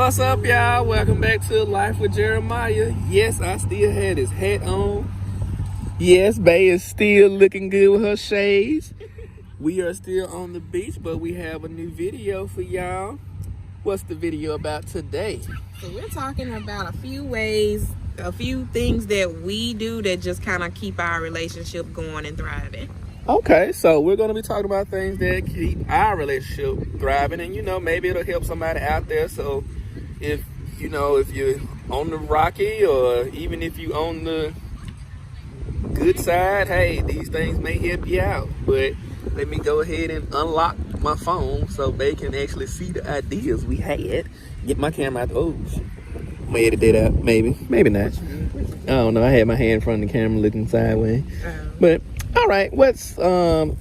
What's up, y'all? Welcome back to Life with Jeremiah. Yes, I still had his hat on. Yes, Bay is still looking good with her shades. We are still on the beach, but we have a new video for y'all. What's the video about today? So we're talking about a few ways, a few things that we do that just kind of keep our relationship going and thriving. Okay, so we're going to be talking about things that keep our relationship thriving, and maybe it'll help somebody out there. So if you're on the rocky, or even if you on the good side, hey, these things may help you out. But let me go ahead and unlock my phone so they can actually see the ideas we had. Get my camera out. Oh, I'm gonna edit that out. Maybe not. I don't know. I had my hand in front of the camera looking sideways. But all right, what happened?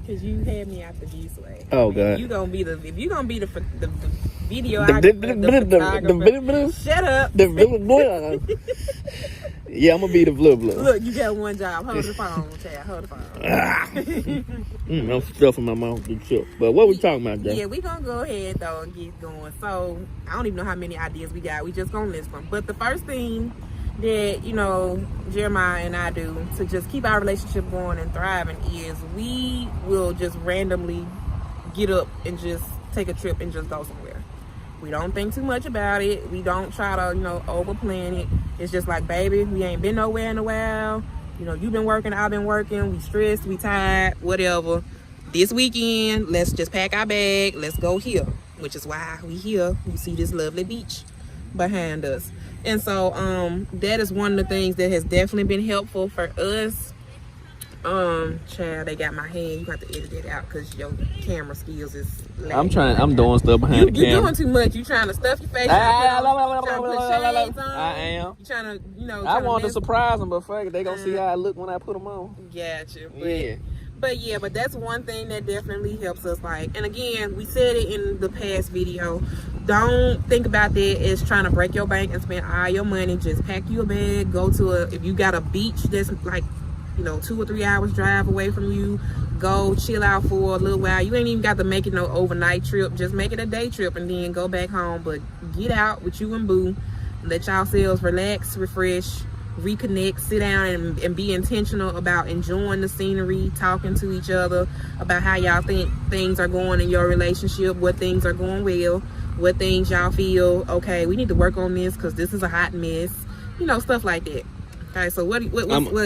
Because you had me out the beast way. Oh, God. If you're gonna be the video photographer, shut up. Yeah, I'm gonna be the blue. Look, you got one job. Hold the phone, Chad. Hold the phone. I'm stuffing my mouth with chip. But what we talking about, Jay? Yeah, we gonna go ahead though and get going. So I don't even know how many ideas we got. We just gonna list them. But the first thing that Jeremiah and I do to just keep our relationship going and thriving is we will just randomly get up and just take a trip and just go somewhere. We don't think too much about it. We don't try to over plan it. It's just like, baby, we ain't been nowhere in a while. You've been working, I've been working. We stressed, we tired, whatever. This weekend, let's just pack our bag. Let's go here, which is why we here. You see this lovely beach behind us. And so that is one of the things that has definitely been helpful for us. Child, they got my hand. You have to edit it out because your camera skills is lacking. I'm doing stuff behind the camera. You're doing too much. You trying to stuff your face. Trying to put shades on. I am. You trying to, I want to surprise them, but fuck it, they gonna see how I look when I put them on. Gotcha. But that's one thing that definitely helps us. And again, we said it in the past video. Don't think about that as trying to break your bank and spend all your money. Just pack you a bag, go to if you got a beach that's 2 or 3 hours drive away from you, go chill out for a little while. You ain't even got to make it no overnight trip. Just make it a day trip and then go back home. But get out with you and boo. Let y'all selves relax, refresh, reconnect, sit down and be intentional about enjoying the scenery, talking to each other about how y'all think things are going in your relationship, what things are going well, what things y'all feel, okay, we need to work on this because this is a hot mess, stuff like that. Okay, so what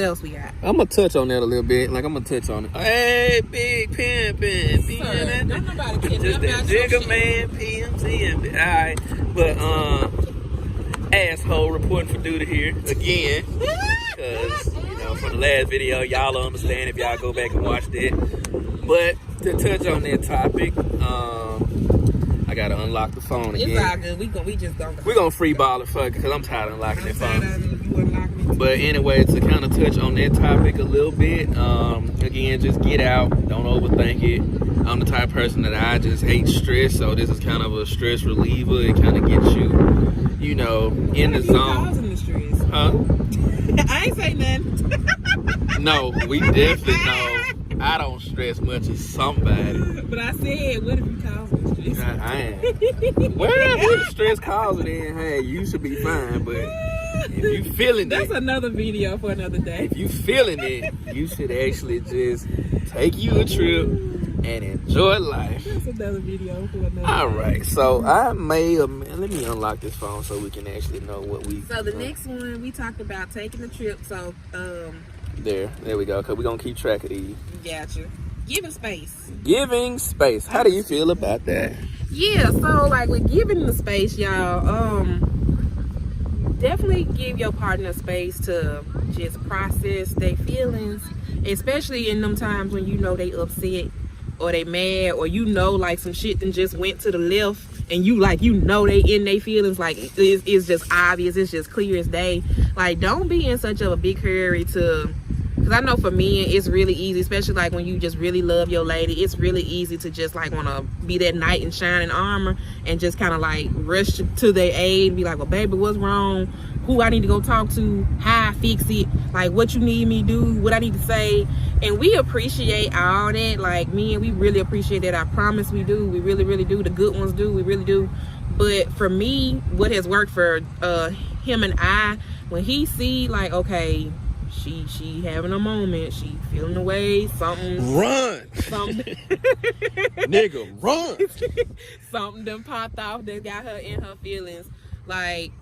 else we got? I'm gonna touch on that a little bit. I'm gonna touch on it. Hey, big pimpin', don't nobody care. Just that jigger man, PMC. All right, but asshole reporting for duty here again. Because from the last video, y'all will understand if y'all go back and watch that. But to touch on that topic, I gotta unlock the phone again. It's all good. We're gonna free ball it, fuck, because I'm tired of unlocking that phone. But anyway, to kind of touch on that topic a little bit, again, just get out. Don't overthink it. I'm the type of person that I just hate stress, so this is kind of a stress reliever. It kind of gets you, in the zone. Causing the stress? Huh? I ain't say nothing. No, we definitely know. I don't stress much as somebody. But I said, what if you cause the stress? I ain't. Whatever stress causes, then hey, you should be fine. But if you feeling that's another video for another day. If you feeling it, you should actually just take you a trip and enjoy life. That's another video for another day. All right, so let me unlock this phone so we can actually know what we. So the next one we talked about taking a trip. So there we go. Cause we're gonna keep track of these. Gotcha. Giving space. How do you feel about that? Yeah, so with giving the space, y'all, definitely give your partner space to just process their feelings, especially in them times when they upset or they mad or some shit that just went to the left and they in their feelings. It's just obvious, it's just clear as day. Don't be in such a big hurry to, because I know for me it's really easy, especially when you just really love your lady, it's really easy to just want to be that knight in shining armor and just kind of rush to their aid and be like, well baby, what's wrong? who I need to go talk to, how I fix it, like what you need me to do, what I need to say. And we appreciate all that. Like, me and we really appreciate that. I promise we do. We really, really do. The good ones do. We really do. But for me, what has worked for him and I, when he see like, okay, she having a moment, she feeling the way, something nigga, run. Something done popped off that got her in her feelings. Like,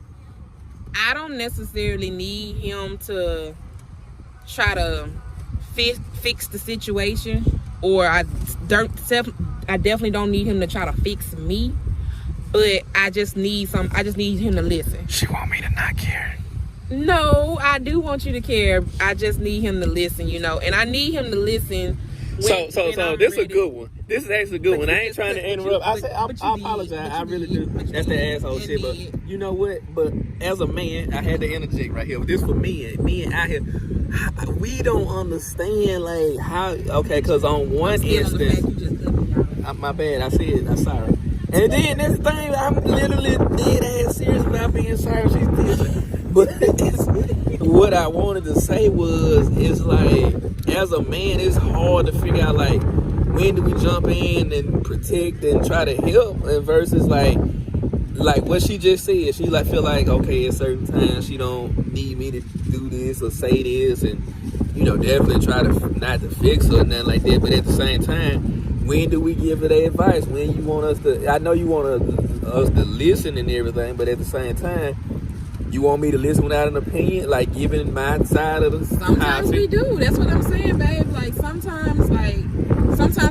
I don't necessarily need him to try to fix the situation, or I definitely don't need him to try to fix me. But I just need him to listen. She want me to not care. No, I do want you to care. I just need him to listen, you know. And I need him to listen. So this is a good one. This is actually a good one. I ain't trying to interrupt. I apologize. I really do. That's the asshole shit. But you know what? But as a man, I had to interject right here. This for me and out here. We don't understand like how. Okay, because on one instance, my bad. I said I'm sorry. And then that's the thing. I'm literally dead ass serious about being sorry. She's this. But what I wanted to say was, it's like, as a man, it's hard to figure out, like, when do we jump in and protect and try to help, and versus, like what she just said. She, like, feel like, okay, at certain times, she don't need me to do this or say this, and, you know, definitely try to not to fix her or nothing like that. But at the same time, when do we give her the advice? When you want us to, I know you want us to listen and everything, but at the same time, you want me to listen without an opinion, like giving my side of the. Sometimes we do. That's what I'm saying, babe. Like sometimes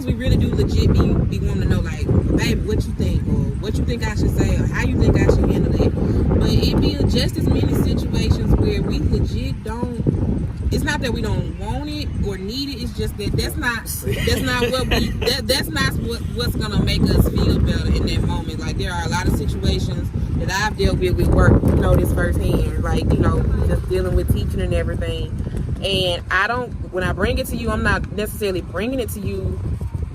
we really do legit be wanting to know, like, babe, what you think, or what you think I should say, or how you think I should handle it. But it be just as many situations where we legit don't. It's not that we don't want it or need it. It's just that that's not what's gonna make us feel better in that moment. Like, there are a lot of situations that I've dealt with work, you know, this firsthand, like, you know, just dealing with teaching and everything. And when I bring it to you, I'm not necessarily bringing it to you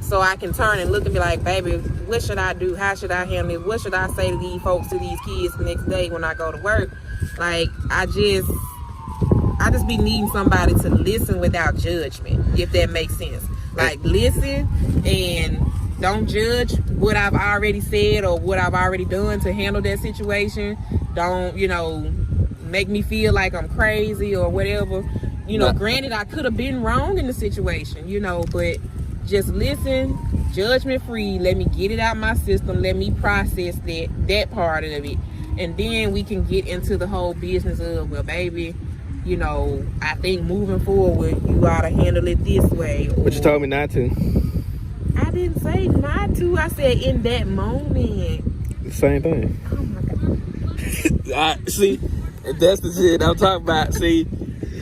so I can turn and look and be like, baby, what should I do? How should I handle it? What should I say to these folks, to these kids the next day when I go to work? Like, I just be needing somebody to listen without judgment, if that makes sense. Like, listen and don't judge what I've already said or what I've already done to handle that situation. Don't, you know, make me feel like I'm crazy or whatever. You know, granted, I could have been wrong in the situation, you know, but just listen, judgment free. Let me get it out my system. Let me process that part of it. And then we can get into the whole business of, well, baby, you know, I think moving forward, you ought to handle it this way. But you told me not to. I didn't say not to. I said in that moment. Same thing. Oh my God. See, that's the shit I'm talking about. See,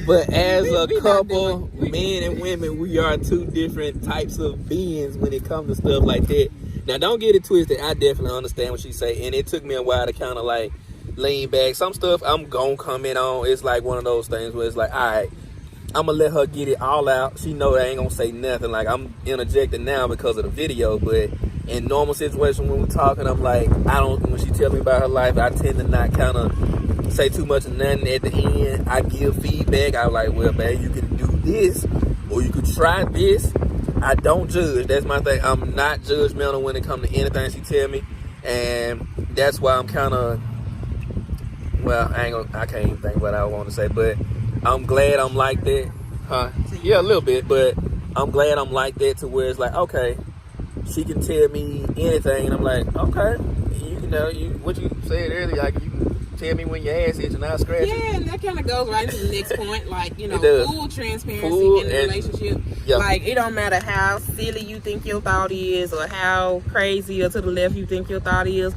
but as a couple, men and women, we are two different types of beings when it comes to stuff like that. Now, don't get it twisted. I definitely understand what she say, and it took me a while to kind of like lean back. Some stuff I'm gonna comment on. It's like one of those things where it's like, all right, I'm gonna let her get it all out. She know I ain't gonna say nothing. Like, I'm interjecting now because of the video, but in normal situation when we're talking, I'm like, when she tell me about her life, I tend to not kind of say too much of nothing. At the end, I give feedback. I'm like, well, man, you can do this, or you could try this. I don't judge. That's my thing. I'm not judgmental when it comes to anything she tell me, and that's why I'm kind of, well, I can't even think what I want to say, but I'm glad I'm like that. Huh? Yeah, a little bit, but I'm glad I'm like that to where it's like, okay, she can tell me anything, and I'm like, okay, you know, what you said earlier, like, you can tell me when your ass itch and I'll scratch it. Yeah, and that kind of goes right into the next point, like, you know, full transparency in the relationship. Yeah. Like, it don't matter how silly you think your thought is, or how crazy or to the left you think your thought is.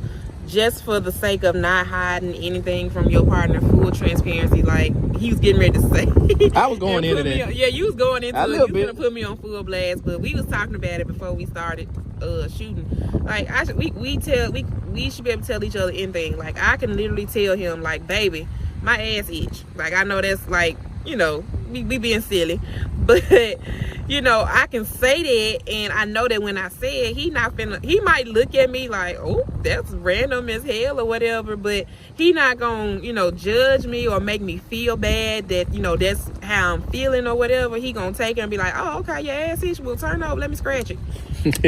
Just for the sake of not hiding anything from your partner, full transparency. Like, he was getting ready to say. I was going into that. Yeah, you was going into it. You was going to put me on full blast, but we was talking about it before we started shooting. Like, we should be able to tell each other anything. Like, I can literally tell him, like, baby, my ass itch. Like, I know that's like, you know, we being silly, but you know, I can say that, and I know that when I say it, he might look at me like, oh, that's random as hell or whatever, but he not gonna, you know, judge me or make me feel bad that, you know, that's how I'm feeling or whatever. He gonna take it and be like, oh, okay, your ass itch, well, turn over, let me scratch it.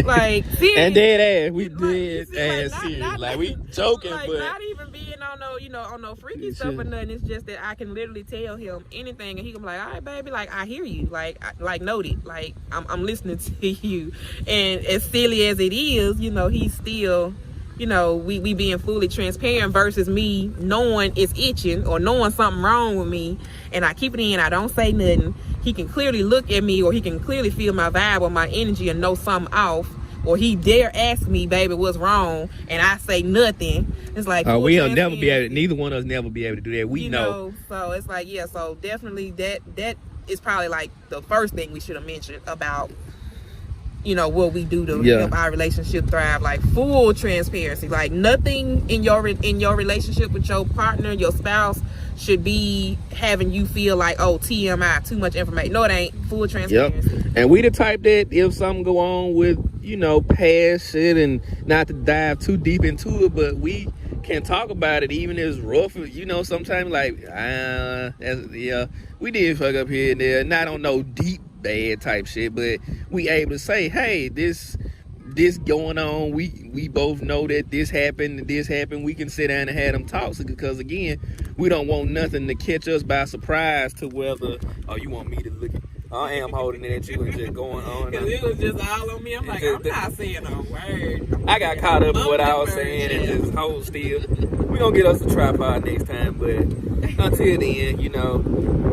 Like, serious. And dead ass, we Like, did see, ass like, serious. Like, we joking, like, but not even being on no, you know, on no freaky stuff or nothing. It's just that I can literally tell him anything, and he can be like, all right, baby, like, I hear you, like noted, like I'm listening to you. And as silly as it is, you know, he's still, you know, we being fully transparent versus me knowing it's itching or knowing something wrong with me, and I keep it in, I don't say nothing. He can clearly look at me, or he can clearly feel my vibe or my energy and know something off, or he dare ask me, baby, what's wrong, and I say nothing. It's like, we'll never be able to, neither one of us never be able to do that. We you know. So it's like, yeah, so definitely that is probably like the first thing we should have mentioned about, you know, what we do to help our relationship thrive. Like, full transparency. Like, nothing in your relationship with your partner, your spouse, should be having you feel like, oh, TMI, too much information. No, it ain't. Full transparency. Yep. And we the type that if something go on with, you know, past shit, and not to dive too deep into it, but we can talk about it even if it's rough. You know, sometimes like, we did fuck up here and there. Not on no deep bad type shit, but we able to say, hey, this going on, we both know that this happened. We can sit down and have them talks, because again, we don't want nothing to catch us by surprise to whether, oh, you want me to look at, I am holding it at you and just going on. Because it was just all on me. I'm like, I'm not saying a word. I got caught up in what I was saying and just hold still. We gonna get us a tripod next time, but until then, you know,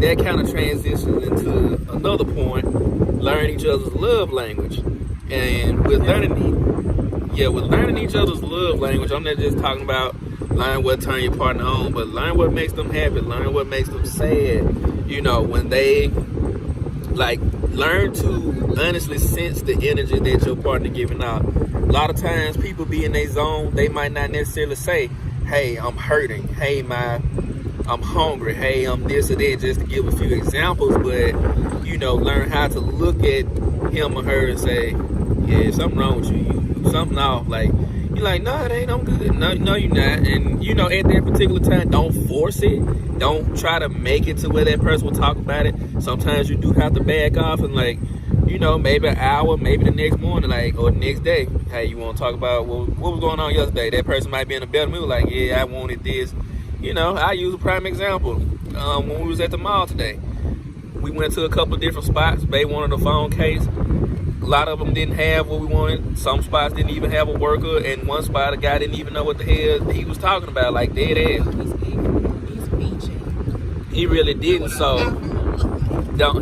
that kind of transitions into another point: learn each other's love language. And with learning each other's love language, I'm not just talking about learn what turn your partner on, but learn what makes them happy, learn what makes them sad. You know, when they like, learn to honestly sense the energy that your partner giving out. A lot of times people be in their zone, they might not necessarily say, hey, I'm hurting, hey, I'm hungry, hey, I'm this or that, just to give a few examples. But, you know, learn how to look at him or her and say, yeah, something wrong with you, something off. Like, you're like, no, it ain't, I'm good. No, you're not. And, you know, at that particular time, don't force it. Don't try to make it to where that person will talk about it. Sometimes you do have to back off and, like, you know, maybe an hour, maybe the next morning, like, or the next day. Hey, you want to talk about what was going on yesterday? That person might be in a better mood, like, yeah, I wanted this. You know, I use a prime example. When we was at the mall today, we went to a couple of different spots. They wanted a phone case. A lot of them didn't have what we wanted. Some spots didn't even have a worker. And one spot, a guy didn't even know what the hell he was talking about, like dead ass. He really didn't,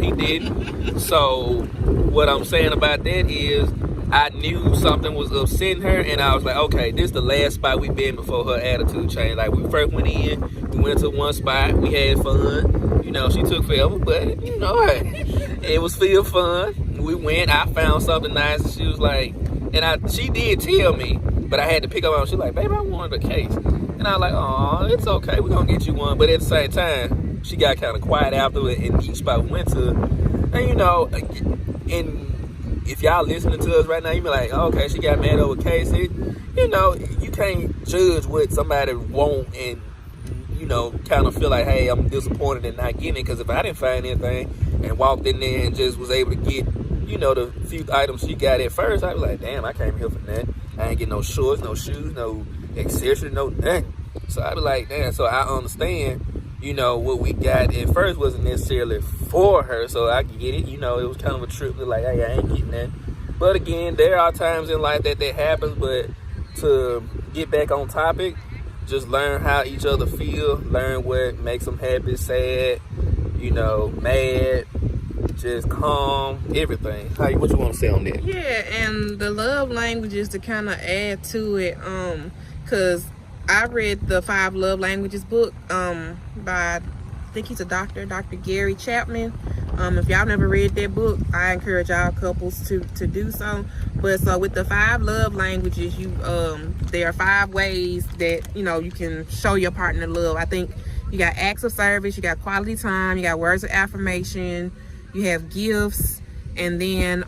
he didn't. So what I'm saying about that is, I knew something was upsetting her, and I was like, okay, this is the last spot we've been before her attitude changed. Like, we first went in, we went to one spot, we had fun. You know, she took forever, but, you know, it was still fun. We went, I found something nice, and she was like, she did tell me, but I had to pick up on. She was like, baby, I wanted a case. And I was like, oh, it's okay, we're going to get you one. But at the same time, she got kind of quiet after it in each spot we went to. And, you know, if y'all listening to us right now, you be like, oh, okay, she got mad over Casey. You know, you can't judge what somebody want and, you know, kind of feel like, hey, I'm disappointed in not getting it. Because if I didn't find anything and walked in there and just was able to get, you know, the few items she got at first, I'd be like, damn, I came here for that. I ain't getting no shorts, no shoes, no accessories, no nothing. So I'd be like, damn, so I understand, you know, what we got at first wasn't necessarily for her, so I can get it. You know, it was kind of a trip to like, hey, I ain't getting that. But again, there are times in life that happens, but to get back on topic, just learn how each other feel, learn what makes them happy, sad, you know, mad, just calm, everything. What you want to say on that? Yeah, and the love languages, to kind of add to it, because I read the 5 Love Languages book by, I think he's a doctor, Dr. Gary Chapman. If y'all never read that book, I encourage y'all couples to do so. But so with the 5 love languages, there are 5 ways that, you know, you can show your partner love. I think You got acts of service, you got quality time, you got words of affirmation, you have gifts, and then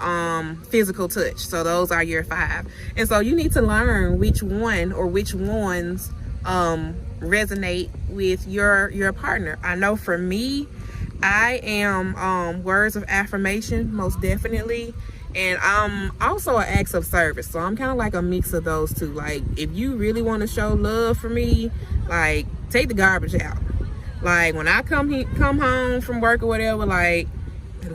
physical touch. So those are your 5. And so you need to learn which one or which ones resonate with your partner. I know for me, I am words of affirmation, most definitely. And I'm also an acts of service. So I'm kind of like a mix of those two. Like, if you really want to show love for me, like, take the garbage out. Like, when I come home from work or whatever, like,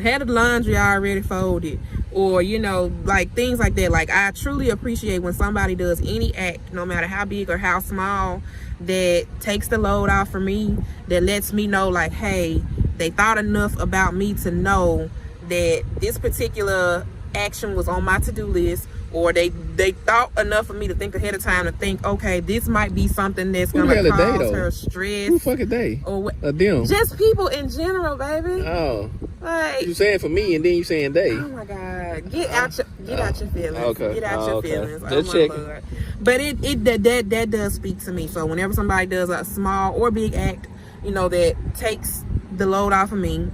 had the laundry already folded, or, you know, like, things like that. Like, I truly appreciate when somebody does any act, no matter how big or how small, that takes the load off for me, that lets me know, like, hey, they thought enough about me to know that this particular action was on my to-do list, or they thought enough of me to think ahead of time to think, okay, this might be something that's gonna cause her stress. Who the fuck a day? Or what? Them. Just people in general, baby. Oh. Like, you saying for me, and then you saying they. Oh my God. Get out your feelings. Okay. Get out your feelings. Just oh my Lord. But that does speak to me. So whenever somebody does a small or big act, you know, that takes the load off of me,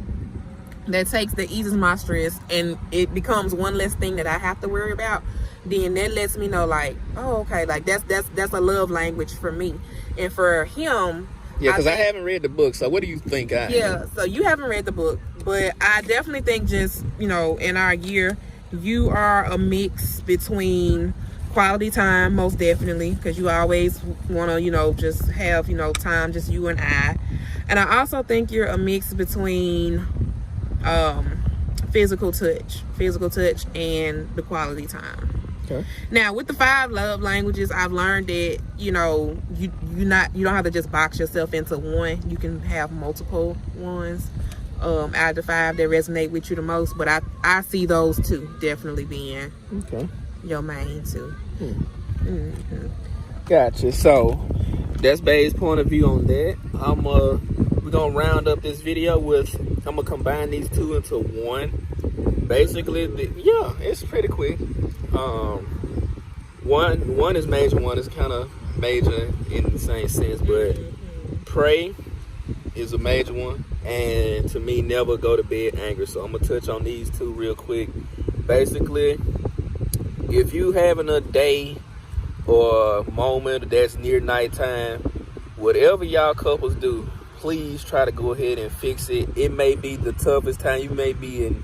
that eases my stress, and it becomes one less thing that I have to worry about, then that lets me know, like, oh, okay, like that's a love language for me. And for him, yeah, because I haven't read the book, so what do you think I am? So you haven't read the book, but I definitely think, just, you know, in our year, you are a mix between quality time, most definitely, because you always want to, you know, just have, you know, time, just you and I. And I also think you're a mix between physical touch and the quality time. Okay. Now, with the 5 love languages, I've learned that, you know, you don't have to just box yourself into one. You can have multiple ones out of the 5 that resonate with you the most. But I see those 2 definitely being your main 2. Mm-hmm. Gotcha. So that's Bae's point of view on that. We're gonna round up this video with, I'm gonna combine these 2 into one. Basically, it's pretty quick. One is major, one is kind of major in the same sense, but pray is a major one, and to me, never go to bed angry. So I'm gonna touch on these 2 real quick. Basically, if you having a day or a moment that's near nighttime, whatever y'all couples do, please try to go ahead and fix it. It may be the toughest time. You may be in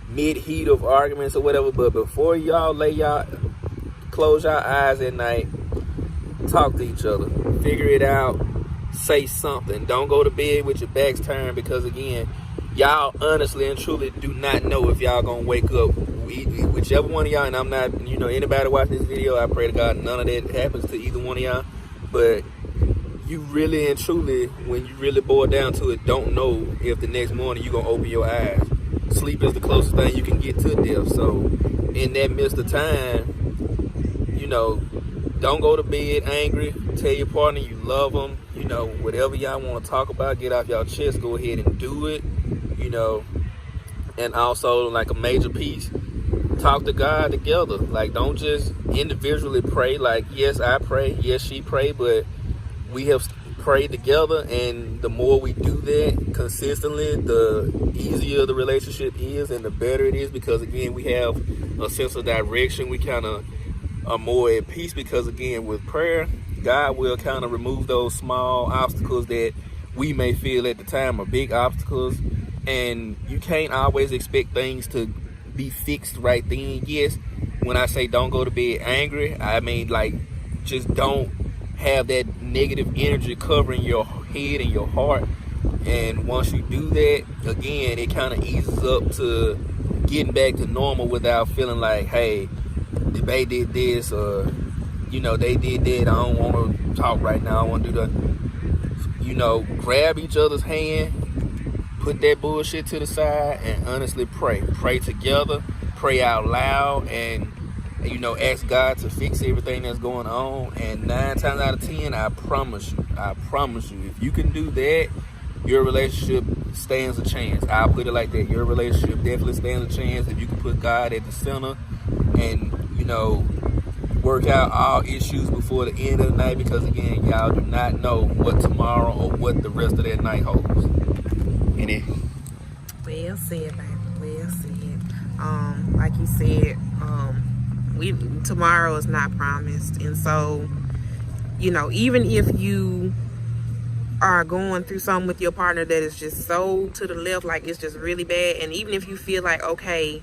mid-heat of arguments or whatever, but before y'all close your eyes at night, talk to each other, figure it out, say something. Don't go to bed with your backs turned, because again, y'all honestly and truly do not know if y'all gonna wake up, whichever one of y'all. And I'm not, you know, anybody watching this video, I pray to God none of that happens to either one of y'all, but you really and truly, when you really boil down to it, don't know if the next morning you're gonna open your eyes. Sleep is the closest thing you can get to death. So in that midst of time, you know, don't go to bed angry. Tell your partner you love them. You know, whatever y'all want to talk about, get off y'all chest, go ahead and do it. You know, and also, like, a major piece, talk to God together. Like, don't just individually pray. Like, yes, I pray, yes, she pray, but we have prayed together, and the more we do that consistently, the easier the relationship is and the better it is, because again, we have a sense of direction. We kind of are more at peace, because again, with prayer, God will kind of remove those small obstacles that we may feel at the time are big obstacles. And you can't always expect things to be fixed right then. Yes, when I say don't go to bed angry, I mean, like, just don't have that negative energy covering your head and your heart. And once you do that, again, it kind of eases up to getting back to normal without feeling like, hey, they did this, or, you know, they did that, I don't want to talk right now, I want to do that. You know, grab each other's hand, put that bullshit to the side, and honestly pray together, pray out loud, and you know, ask God to fix everything that's going on. And 9 times out of 10, I promise you, if you can do that, your relationship stands a chance. I'll put it like that. Your relationship definitely stands a chance if you can put God at the center, and, you know, work out all issues before the end of the night, because again, y'all do not know what tomorrow or what the rest of that night holds. Any? Well said, baby. Well said. Like you said, tomorrow is not promised, and so, you know, even if you are going through something with your partner that is just so to the left, like it's just really bad, and even if you feel like, okay,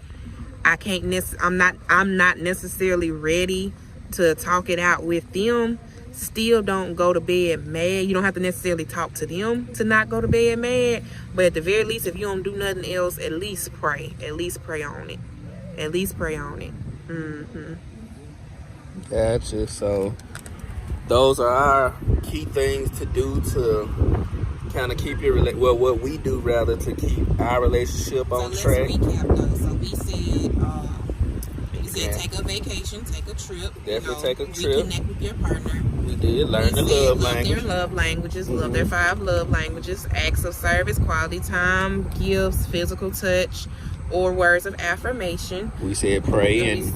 I'm not necessarily ready to talk it out with them, still don't go to bed mad. You don't have to necessarily talk to them to not go to bed mad, but at the very least, if you don't do nothing else, at least pray on it. At least pray on it. Gotcha. So those are our key things to do to kind of keep your what we do rather to keep our relationship on track. Let's recap though. So we said take a vacation, take a trip. Definitely take a trip. Reconnect with your partner. We did learn the love language. Their love languages, love their 5 love languages: acts of service, quality time, gifts, physical touch, or words of affirmation. We said pray and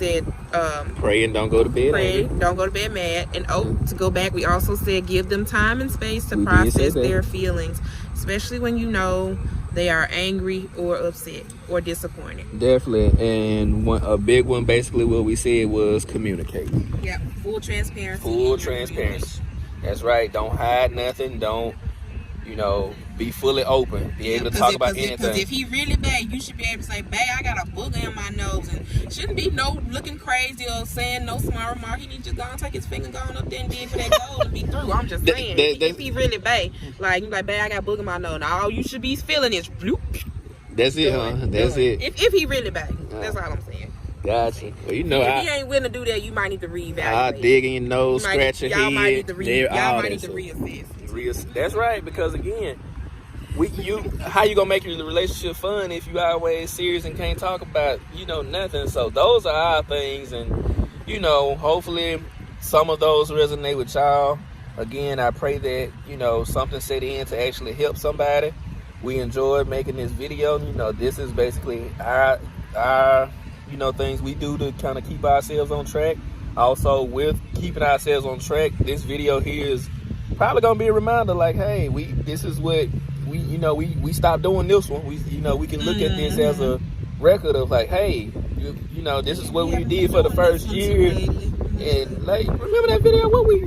pray and don't go to bed. Don't go to bed mad. And to go back, we also said give them time and space to process their feelings, especially when you know they are angry or upset or disappointed. Definitely. And a big one, basically, what we said was communicate. Yep. Full transparency. Full transparency. That's right. Don't hide nothing. Don't, be fully open. Be able to talk about anything. Because if he really bad, you should be able to say, babe, I got a booger in my nose. And shouldn't be no looking crazy or saying no smart remark. He need to go and take his finger, going up there and dig for that goal and be through. I'm just saying. If he really bad, like, babe, I got a booger in my nose. Now all you should be feeling is bloop. That's it, huh? That's it. If he really bad. That's all I'm saying. Gotcha. Well, if he ain't willing to do that, you might need to reevaluate. I'll dig in your nose, scratch your head. Y'all might need to reassess. That's right, because again, how you gonna make the relationship fun if you always serious and can't talk about nothing? So those are our things, and hopefully some of those resonate with y'all. Again, I pray that something set in to actually help somebody. We enjoyed making this video. This is basically our things we do to kind of keep ourselves on track. Also, with keeping ourselves on track, this video here is probably gonna be a reminder, like, hey, this is what we stopped doing this one. We can look at this as a record of, like, hey, this is what we did for the first year, and like, remember that video? What we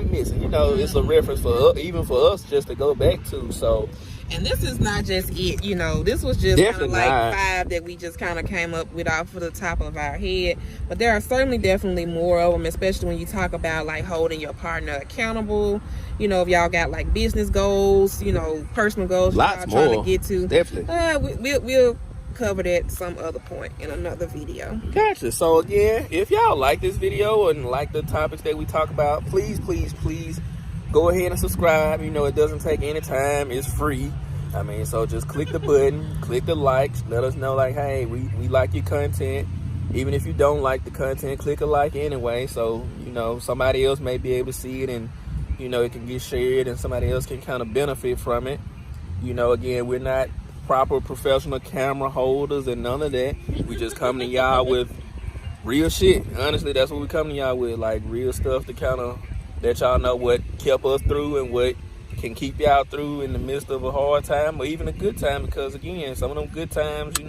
missing? It's a reference even for us just to go back to. So. And this is not just it, this was just kind of like 5 that we just kind of came up with off of the top of our head. But there are definitely more of them, especially when you talk about like holding your partner accountable. If y'all got like business goals, personal goals y'all trying to get to. Definitely. We'll cover that some other point in another video. Gotcha. So again, if y'all like this video and like the topics that we talk about, please go ahead and subscribe. It doesn't take any time. It's free. So just click the button, click the likes, let us know, like, hey, we like your content. Even if you don't like the content, click a like anyway. So, somebody else may be able to see it, and, it can get shared and somebody else can kind of benefit from it. Again, we're not proper professional camera holders and none of that. We just come to y'all with real shit. Honestly, that's what we come to y'all with, like real stuff to kind of let y'all know what kept us through and what can keep y'all through in the midst of a hard time or even a good time. Because again, some of them good times, you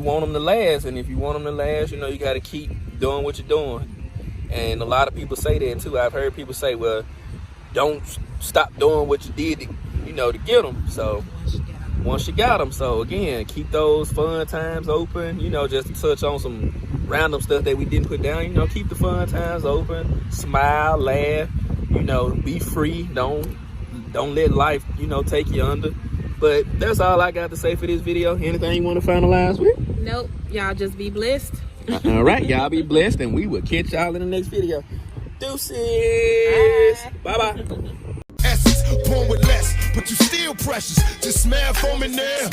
want them to last, and if you want them to last, you got to keep doing what you're doing. And a lot of people say that too. I've heard people say, well, don't stop doing what you did to get them. So once you got them, so again, keep those fun times open. Just to touch on some random stuff that we didn't put down. Keep the fun times open. Smile, laugh. Be free. Don't let life take you under. But that's all I got to say for this video. Anything you want to finalize with? Nope. Y'all just be blessed. All right, y'all be blessed, and we will catch y'all in the next video. Deuces. Bye-bye. Essence, born with less, but you still precious. Just smile for me now.